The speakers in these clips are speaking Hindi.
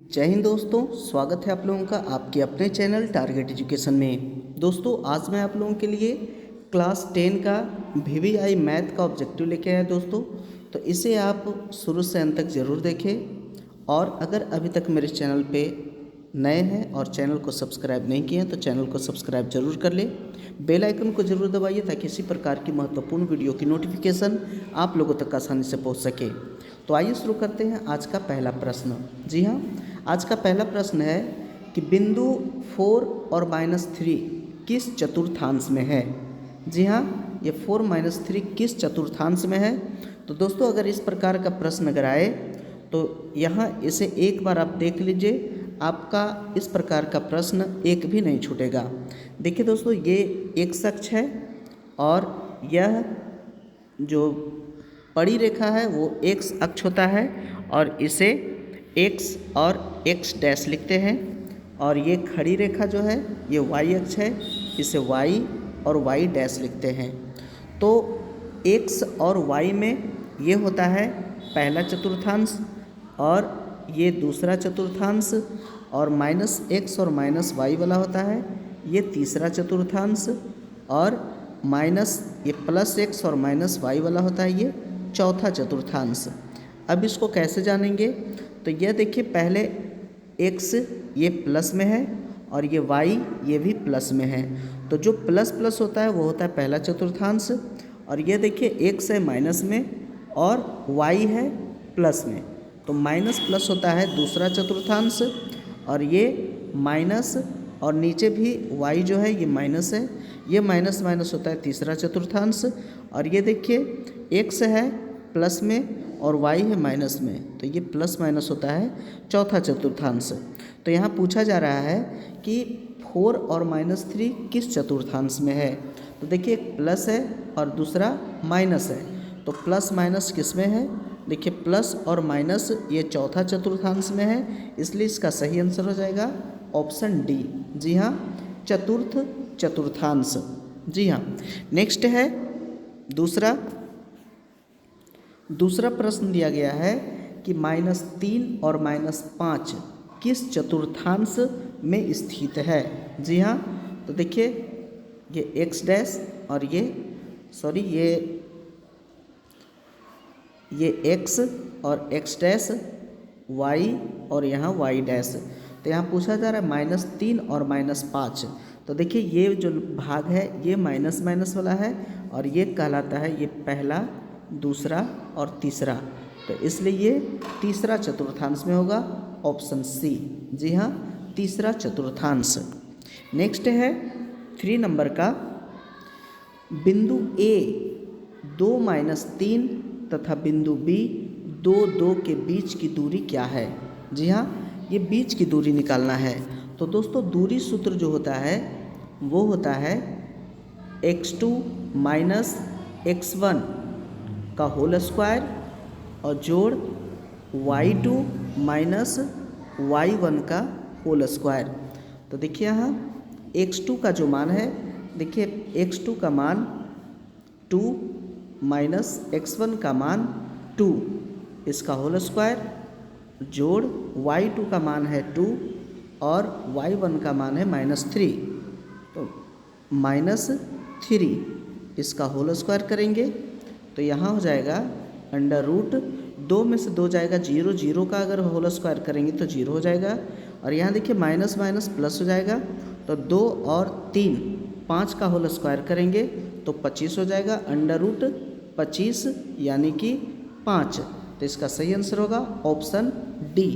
जय हिंद दोस्तों, स्वागत है आप लोगों का आपके अपने चैनल टारगेट एजुकेशन में। दोस्तों आज मैं आप लोगों के लिए क्लास 10 का वीवीआई मैथ का ऑब्जेक्टिव लेके आया दोस्तों। तो इसे आप शुरू से अंत तक ज़रूर देखें और अगर अभी तक मेरे चैनल पे नए हैं और चैनल को सब्सक्राइब नहीं किए हैं तो चैनल को सब्सक्राइब जरूर कर लें। बेल आइकन को जरूर दबाइए ताकि इसी प्रकार की महत्वपूर्ण वीडियो की नोटिफिकेशन आप लोगों तक आसानी से पहुंच सके। तो आइए शुरू करते हैं आज का पहला प्रश्न। जी हाँ, आज का पहला प्रश्न है कि बिंदु 4 और -3 किस चतुर्थांश में है। जी हाँ, ये 4 - 3 किस चतुर्थांश में है। तो दोस्तों अगर इस प्रकार का प्रश्न अगर आए तो यहाँ इसे एक बार आप देख लीजिए, आपका इस प्रकार का प्रश्न एक भी नहीं छूटेगा। देखिए दोस्तों, ये एक्स अक्ष है और यह जो बड़ी रेखा है वो एक्स अक्ष होता है और इसे एक्स और एक्स डैश लिखते हैं। और ये खड़ी रेखा जो है ये वाई अक्ष है, इसे वाई और वाई डैश लिखते हैं। तो एक्स और वाई में ये होता है पहला चतुर्थांश और ये दूसरा चतुर्थांश, और -x और -y वाला होता है ये तीसरा चतुर्थांश, और माइनस ये +x और -y वाला होता है ये चौथा चतुर्थांश। अब इसको कैसे जानेंगे, तो यह देखिए पहले x ये प्लस में है और ये y ये भी प्लस में है। तो जो प्लस प्लस होता है वो होता है पहला चतुर्थांश, और ये देखिए x है माइनस में और y है प्लस में, तो माइनस प्लस होता है दूसरा चतुर्थांश, और ये माइनस और नीचे भी y जो है ये माइनस है, ये माइनस माइनस होता है तीसरा चतुर्थांश, और ये देखिए x है प्लस में और y है माइनस में, तो ये प्लस माइनस होता है चौथा चतुर्थांश। तो यहाँ पूछा जा रहा है कि 4 और -3 किस चतुर्थांश में है। तो देखिए एक प्लस है और दूसरा माइनस है, तो प्लस माइनस किस में है, देखिए प्लस और माइनस ये चौथा चतुर्थांश में है, इसलिए इसका सही आंसर हो जाएगा ऑप्शन डी। जी हाँ, चतुर्थ चतुर्थांश। जी हाँ, नेक्स्ट है दूसरा प्रश्न दिया गया है कि -3 और -5 किस चतुर्थांश में स्थित है। जी हाँ, तो देखिए ये एक्स डैश और ये एक्स और एक्स डैश, वाई और यहाँ वाई डैश। तो यहाँ पूछा जा रहा है -3 और -5। तो देखिए ये जो भाग है ये माइनस माइनस वाला है और ये कहलाता है ये पहला, दूसरा और तीसरा, तो इसलिए ये तीसरा चतुर्थांश में होगा ऑप्शन सी। जी हाँ, तीसरा चतुर्थांश। नेक्स्ट है 3 नंबर का, बिंदु ए 2 - 3 तथा बिंदु बी 2 2 के बीच की दूरी क्या है। जी हाँ, ये बीच की दूरी निकालना है। तो दोस्तों दूरी सूत्र जो होता है वो होता है x2 - x1 का होल स्क्वायर और जोड़ y2 - y1 का होल स्क्वायर। तो देखिए यहाँ x2 का जो मान है, देखिए x2 का मान 2 - x1 का मान 2, इसका होल स्क्वायर जोड़ y2 का मान है 2 और y1 का मान है -3, तो -3 इसका होल स्क्वायर करेंगे तो यहाँ हो जाएगा √2 में से 2 जाएगा 0, 0 का अगर होल स्क्वायर करेंगे तो 0 हो जाएगा, और यहाँ देखिए माइनस माइनस प्लस हो जाएगा, तो 2 और 3 5 का होल स्क्वायर करेंगे तो 25 हो जाएगा, √25 यानी कि 5। तो इसका सही आंसर होगा ऑप्शन डी।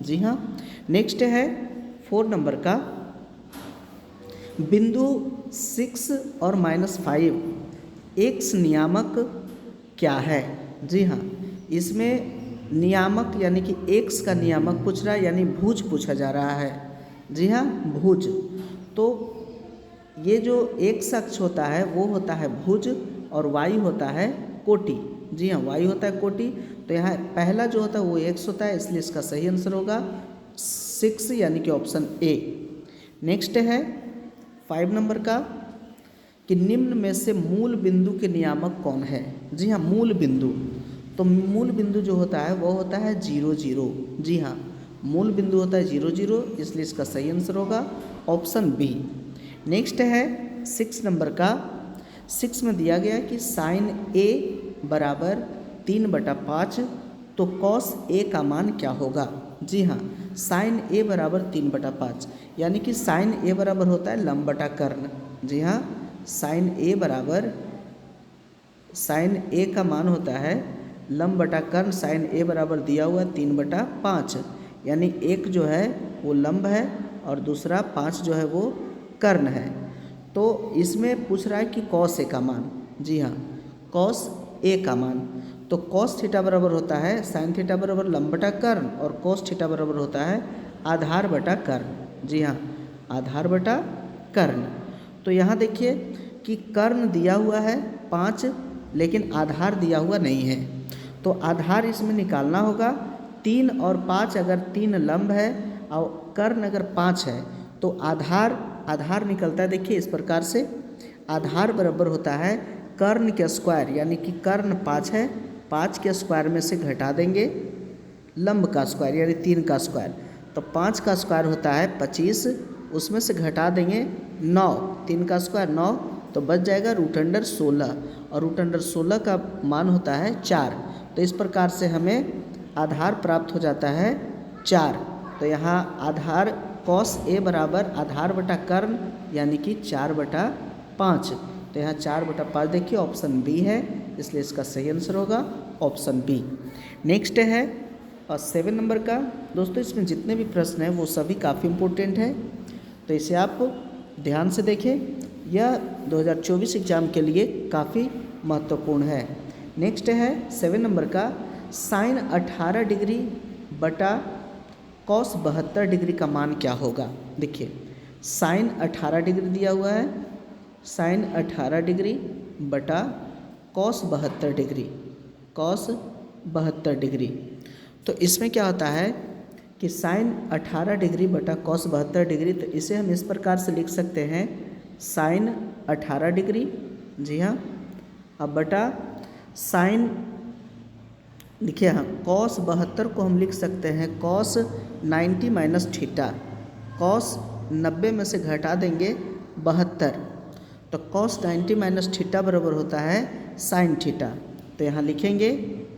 जी हाँ, नेक्स्ट है 4 नंबर का, बिंदु 6 और -5 एक्स नियामक क्या है। जी हाँ, इसमें नियामक यानी कि एक्स का नियामक पूछ रहा है, यानी भुज पूछा जा रहा है। जी हाँ, भुज। तो ये जो एक्स अक्ष होता है वो होता है भुज और वाई होता है कोटि। जी हाँ, वाई होता है कोटि। तो यहाँ पहला जो होता है वो एक्स होता है, इसलिए इसका सही आंसर होगा 6 यानी कि ऑप्शन ए। नेक्स्ट है 5 नंबर का, कि निम्न में से मूल बिंदु के नियामक कौन है। जी हाँ, मूल बिंदु। तो मूल बिंदु जो होता है वो होता है 0 0। जी हाँ, मूल बिंदु होता है 0 0, इसलिए इसका सही आंसर होगा ऑप्शन बी। नेक्स्ट है 6 नंबर का। 6 में दिया गया कि साइन ए बराबर 3/5, तो कॉस ए का मान क्या होगा। जी हाँ, साइन ए बराबर 3/5, यानी कि साइन ए बराबर होता है लंब बटा कर्ण। जी हाँ, साइन ए का मान होता है लंब बटा कर्ण। साइन ए बराबर दिया हुआ 3/5, यानी एक जो है वो लंब है और दूसरा 5 जो है वो कर्ण है। तो इसमें पूछ रहा है कि कॉस ए का मान। जी हाँ, कॉस ए का मान, तो कॉस थीटा बराबर होता है साइन थीटा बराबर लंब बटा कर्ण, और कॉस थीटा बराबर होता है आधार बटा कर्ण। जी हाँ, आधार बटा कर्ण। तो यहाँ देखिए कि कर्ण दिया हुआ है 5, लेकिन आधार दिया हुआ नहीं है, तो आधार इसमें निकालना होगा। 3 और 5, अगर 3 लंब है और कर्ण अगर 5 है, तो आधार निकलता है। देखिए इस प्रकार से आधार बराबर होता है कर्ण के स्क्वायर, यानी कि कर्ण 5 है, 5 के स्क्वायर में से घटा देंगे लंब का स्क्वायर यानी 3 का स्क्वायर, तो 5 का स्क्वायर होता है 25, उसमें से घटा देंगे 9, 3 का स्क्वायर 9, तो बच जाएगा √16, और √16 का मान होता है 4। तो इस प्रकार से हमें आधार प्राप्त हो जाता है 4। तो यहाँ आधार कॉस ए बराबर आधार बटा कर्ण यानी कि 4/5। तो यहाँ 4/5 देखिए ऑप्शन बी है, इसलिए इसका सही आंसर होगा ऑप्शन बी। नेक्स्ट है 7 नंबर का। दोस्तों इसमें जितने भी प्रश्न हैं वो सभी काफ़ी इम्पोर्टेंट है, तो इसे आप ध्यान से देखें, यह 2024 एग्ज़ाम के लिए काफ़ी महत्वपूर्ण है। नेक्स्ट है 7 नंबर का। साइन 18 डिग्री बटा कॉस 72 डिग्री का मान क्या होगा। देखिए साइन 18 डिग्री दिया हुआ है, साइन 18 डिग्री बटा कॉस 72 डिग्री, कॉस 72 डिग्री। तो इसमें क्या होता है कि साइन 18 डिग्री बटा कॉस 72 डिग्री, तो इसे हम इस प्रकार से लिख सकते हैं साइन 18 डिग्री। जी हाँ, अब बटा साइन, देखिए हाँ, कॉस 72 को हम लिख सकते हैं कॉस 90 माइनस थीटा, कॉस 90 में से घटा देंगे 72, तो कॉस 90 माइनस थीटा बराबर होता है साइन थीटा। तो यहाँ लिखेंगे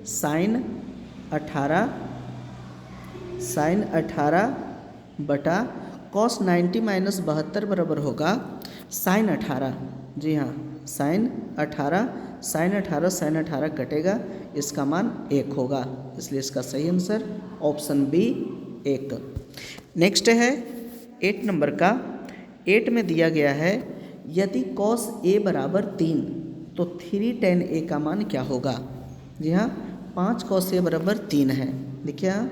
साइन 18 बटा कॉस 90 माइनस 72 बराबर होगा साइन 18। जी हाँ, साइन 18 साइन 18 कटेगा, इसका मान 1 होगा, इसलिए इसका सही आंसर ऑप्शन बी 1। नेक्स्ट है 8 नंबर का। 8 में दिया गया है यदि कॉस ए बराबर 3 तो 3 tan ए का मान क्या होगा। जी हाँ, 5 कॉस ए बराबर 3 है। देखिए हाँ,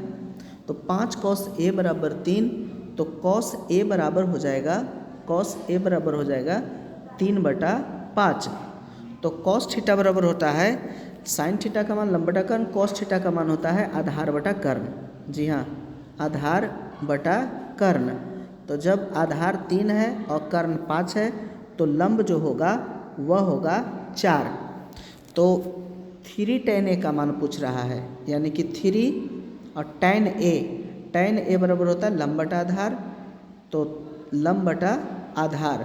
तो 5 कॉस ए बराबर 3, तो कॉस ए बराबर हो जाएगा 3/5। तो कॉस थीटा बराबर होता है साइन थीटा का मान लंब बटा कर्ण, कॉस थीटा का मान होता है आधार बटा कर्ण। जी हाँ, आधार बटा कर्ण। तो जब आधार 3 है और कर्ण 5 है, तो लंब जो होगा वह होगा 4। तो 3 tan ए का मान पूछ रहा है, यानी कि 3 और tan ए बराबर होता है लंब बटा आधार, तो लंब बटा आधार,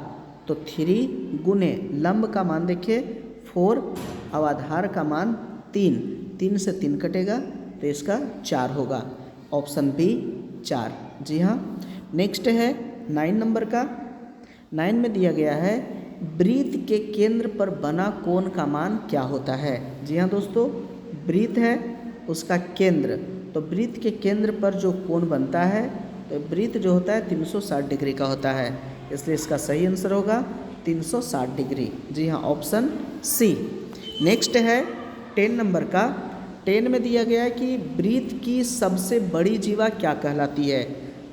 तो 3 गुने लंब का मान देखिए 4 और आधार का मान 3 से 3 कटेगा, तो इसका 4 होगा, ऑप्शन बी 4। जी हाँ, नेक्स्ट है 9 नंबर का। 9 में दिया गया है वृत्त के केंद्र पर बना कोण का मान क्या होता है। जी हाँ दोस्तों, वृत्त है उसका केंद्र, तो वृत्त के केंद्र पर जो कोण बनता है, तो वृत्त जो होता है 360 डिग्री का होता है, इसलिए इसका सही आंसर होगा 360 डिग्री। जी हाँ, ऑप्शन सी। नेक्स्ट है 10 नंबर का। 10 में दिया गया है कि वृत्त की सबसे बड़ी जीवा क्या कहलाती है।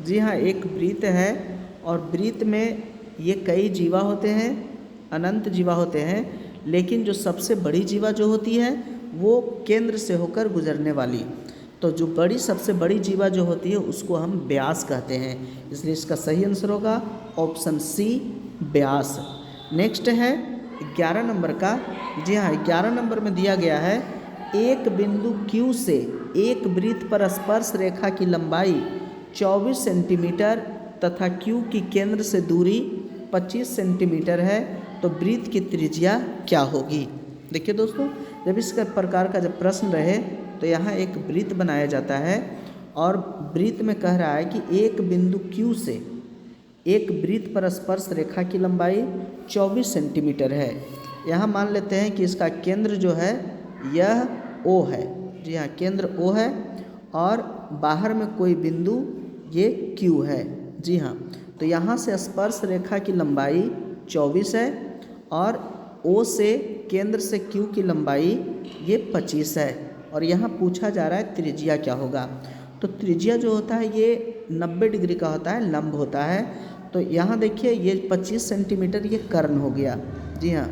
जी हाँ, एक वृत्त है और वृत्त में ये कई जीवा होते हैं, अनंत जीवा होते हैं, लेकिन जो सबसे बड़ी जीवा जो होती है वो केंद्र से होकर गुजरने वाली, तो जो सबसे बड़ी जीवा जो होती है उसको हम व्यास कहते हैं, इसलिए इसका सही आंसर होगा ऑप्शन सी व्यास। नेक्स्ट है 11 नंबर का। जी हाँ, 11 नंबर में दिया गया है एक बिंदु Q से एक वृत्त पर स्पर्श रेखा की लंबाई 24 सेंटीमीटर तथा Q की केंद्र से दूरी 25 सेंटीमीटर है तो वृत्त की त्रिज्या क्या होगी। देखिए दोस्तों, जब इस प्रकार का जब प्रश्न रहे तो यहाँ एक वृत्त बनाया जाता है और वृत्त में कह रहा है कि एक बिंदु Q से एक वृत्त पर स्पर्श रेखा की लंबाई 24 सेंटीमीटर है। यहाँ मान लेते हैं कि इसका केंद्र जो है यह O है। जी हाँ, केंद्र O है और बाहर में कोई बिंदु ये Q है। जी हाँ, तो यहाँ से स्पर्श रेखा की लंबाई 24 है और O से केंद्र से Q की लंबाई ये 25 है और यहाँ पूछा जा रहा है त्रिज्या क्या होगा। तो त्रिज्या जो होता है ये 90 डिग्री का होता है, लंब होता है। तो यहाँ देखिए ये 25 सेंटीमीटर ये कर्ण हो गया। जी हाँ,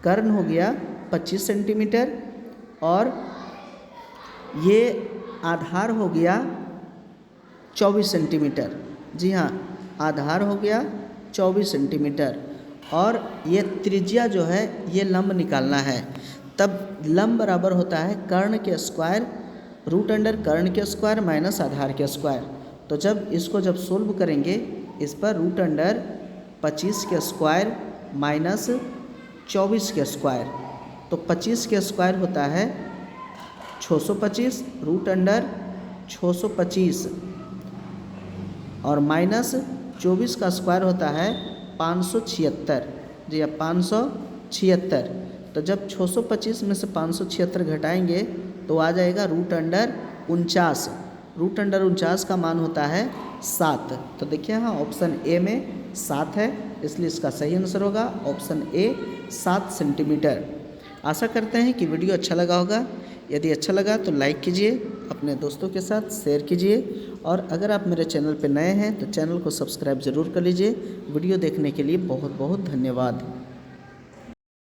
कर्ण हो गया 25 सेंटीमीटर और ये आधार हो गया 24 सेंटीमीटर। जी हाँ, आधार हो गया 24 सेंटीमीटर और ये त्रिज्या जो है ये लंब निकालना है। तब लंब बराबर होता है कर्ण के स्क्वायर रूट अंडर कर्ण के स्क्वायर माइनस आधार के स्क्वायर। तो जब इसको जब सोल्व करेंगे इस पर रूट अंडर 25 के स्क्वायर माइनस 24 के स्क्वायर, तो 25 के स्क्वायर होता है 625 रूट अंडर 625 और माइनस 24 का स्क्वायर होता है 576। जी हाँ, 576। तो जब 625 में से 576 घटाएंगे तो आ जाएगा रूट अंडर 49। रूट अंडर 49 का मान होता है 7। तो देखिए यहाँ ऑप्शन ए में 7 है, इसलिए इसका सही आंसर होगा ऑप्शन ए 7 सेंटीमीटर। आशा करते हैं कि वीडियो अच्छा लगा होगा। यदि अच्छा लगा तो लाइक कीजिए, अपने दोस्तों के साथ शेयर कीजिए और अगर आप मेरे चैनल पर नए हैं तो चैनल को सब्सक्राइब ज़रूर कर लीजिए। वीडियो देखने के लिए बहुत बहुत धन्यवाद।